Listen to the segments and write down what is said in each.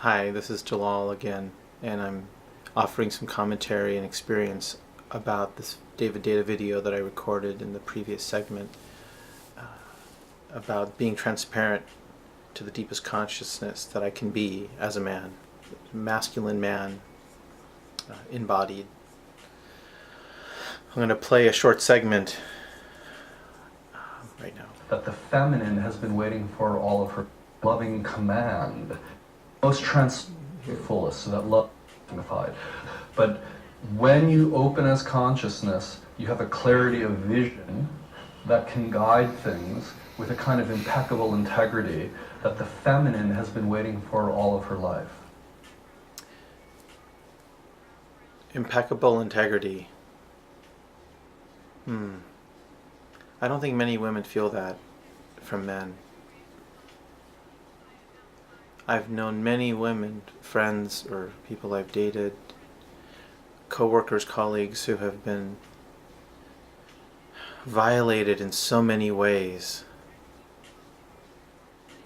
Hi, this is Jalal again, and I'm offering some commentary and experience about this David Deida video that I recorded in the previous segment about being transparent to the deepest consciousness that I can be as a man, masculine man, embodied. I'm going to play a short segment right now. That the feminine has been waiting for all of her loving command, most fullest, so that love is magnified. But when you open as consciousness, you have a clarity of vision that can guide things with a kind of impeccable integrity that the feminine has been waiting for all of her life. Impeccable integrity. I don't think many women feel that from men. I've known many women, friends or people I've dated, co-workers, colleagues who have been violated in so many ways.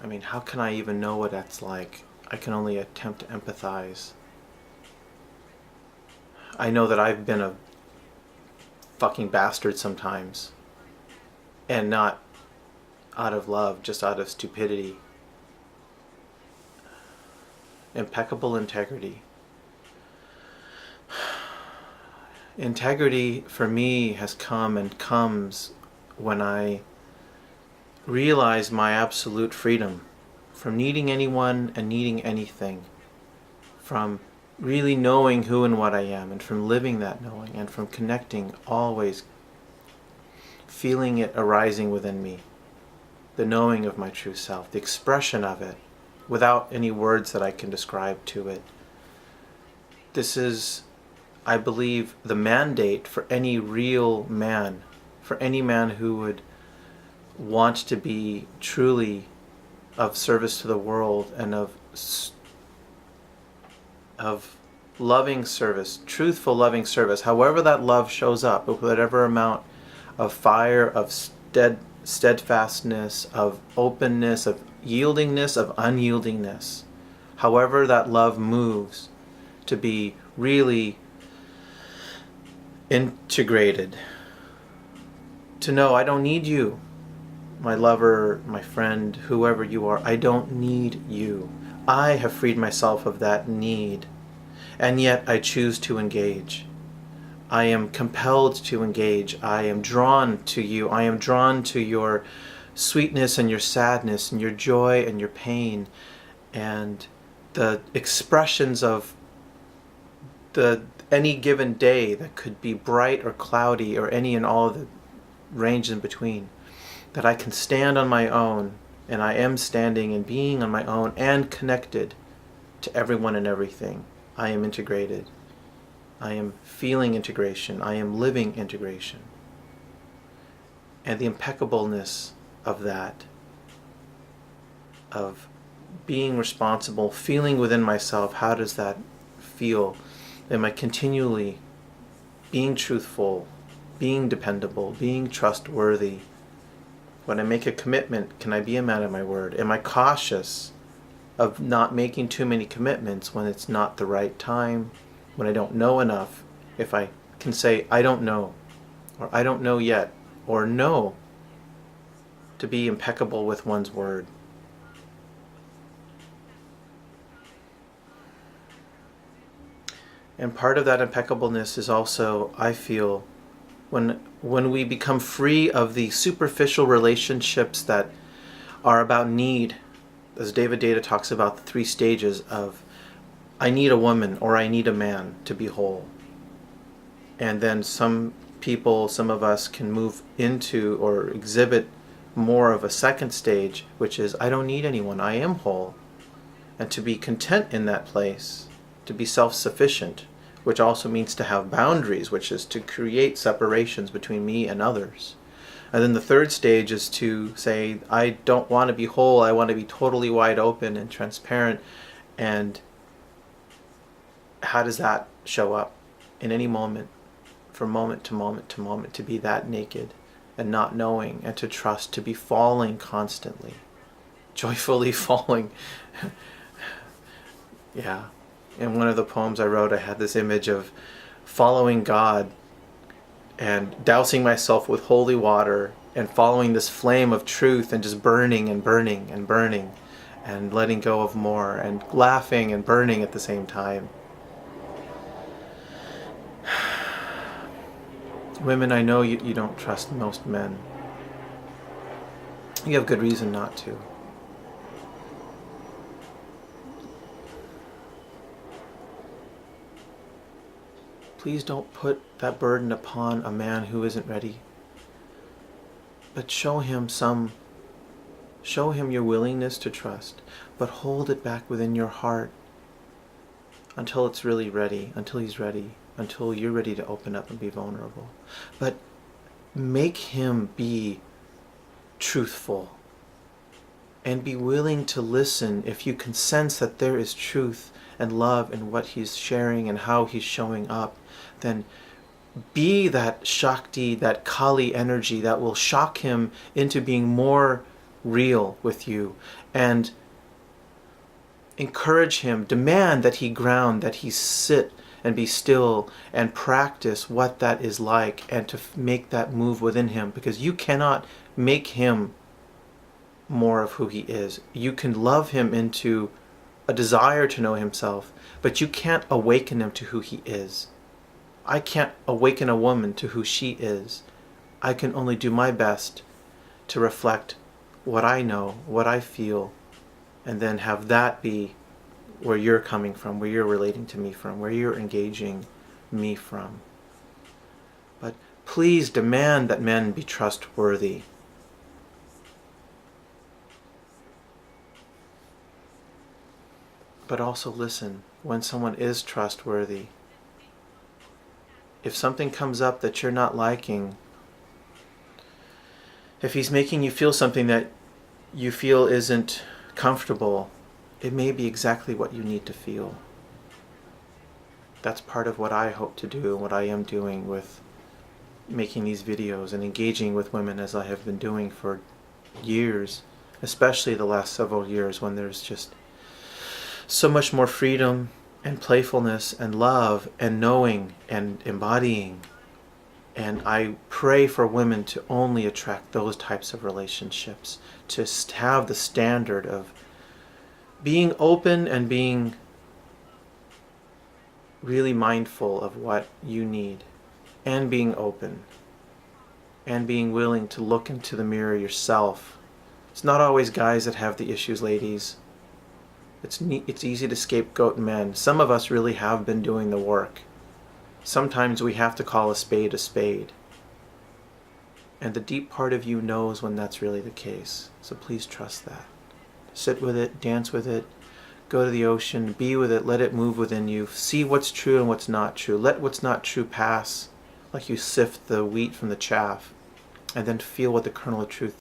I mean, how can I even know what that's like? I can only attempt to empathize. I know that I've been a fucking bastard sometimes, and not out of love, just out of stupidity. Impeccable integrity. Integrity for me has come and comes when I realize my absolute freedom from needing anyone and needing anything, from really knowing who and what I am, and from living that knowing, and from connecting, always feeling it arising within me, the knowing of my true self, the expression of it, without any words that I can describe to it. This is, I believe, the mandate for any real man, for any man who would want to be truly of service to the world and of loving service, truthful loving service, however that love shows up, with whatever amount of fire, of steadfastness, of openness, of yieldingness, of unyieldingness, however that love moves, to be really integrated, to know I don't need you, my lover, my friend, whoever you are. I don't need you. I have freed myself of that need, and yet I choose to engage. I am compelled to engage. I am drawn to you. I am drawn to your sweetness and your sadness and your joy and your pain and the expressions of any given day that could be bright or cloudy or any and all of the range in between. That I can stand on my own, and I am standing and being on my own and connected to everyone and everything. I am integrated. I am feeling integration. I am living integration. And the impeccableness of that, of being responsible, feeling within myself, how does that feel? Am I continually being truthful, being dependable, being trustworthy? When I make a commitment, can I be a man of my word? Am I cautious of not making too many commitments when it's not the right time, when I don't know enough? If I can say, I don't know, or I don't know yet, or no, to be impeccable with one's word. And part of that impeccableness is also, I feel, when we become free of the superficial relationships that are about need, as David Deida talks about the 3 stages of I need a woman or I need a man to be whole. And then some people, some of us can move into or exhibit more of a second stage, which is I don't need anyone, I am whole. And to be content in that place, to be self-sufficient, which also means to have boundaries, which is to create separations between me and others. And then the third stage is to say, I don't want to be whole, I want to be totally wide open and transparent. And how does that show up in any moment, from moment to moment to moment, to be that naked and not knowing, and to trust, to be falling constantly, joyfully falling Yeah. In one of the poems I wrote, I had this image of following God and dousing myself with holy water and following this flame of truth and just burning and burning and burning and letting go of more and laughing and burning at the same time. Women, I know you don't trust most men. You have good reason not to. Please don't put that burden upon a man who isn't ready. But show him your willingness to trust, but hold it back within your heart until it's really ready, until he's ready, until you're ready to open up and be vulnerable. But make him be truthful and be willing to listen if you can sense that there is truth and love in what he's sharing and how he's showing up. Then be that Shakti, that Kali energy that will shock him into being more real with you, and encourage him, demand that he ground, that he sit and be still and practice what that is like, and to make that move within him, because you cannot make him more of who he is. You can love him into a desire to know himself, but you can't awaken him to who he is. I can't awaken a woman to who she is. I can only do my best to reflect what I know, what I feel, and then have that be where you're coming from, where you're relating to me from, where you're engaging me from. But please demand that men be trustworthy. But also listen when someone is trustworthy. If something comes up that you're not liking, if he's making you feel something that you feel isn't comfortable, it may be exactly what you need to feel. That's part of what I hope to do and what I am doing with making these videos and engaging with women, as I have been doing for years, especially the last several years, when there's just so much more freedom and playfulness and love and knowing and embodying. And I pray for women to only attract those types of relationships, to have the standard of being open and being really mindful of what you need, and being open and being willing to look into the mirror yourself. It's not always guys that have the issues, ladies. It's easy to scapegoat men. Some of us really have been doing the work. Sometimes we have to call a spade a spade. And the deep part of you knows when that's really the case. So please trust that. Sit with it, dance with it, go to the ocean, be with it, let it move within you. See what's true and what's not true. Let what's not true pass, like you sift the wheat from the chaff. And then feel what the kernel of truth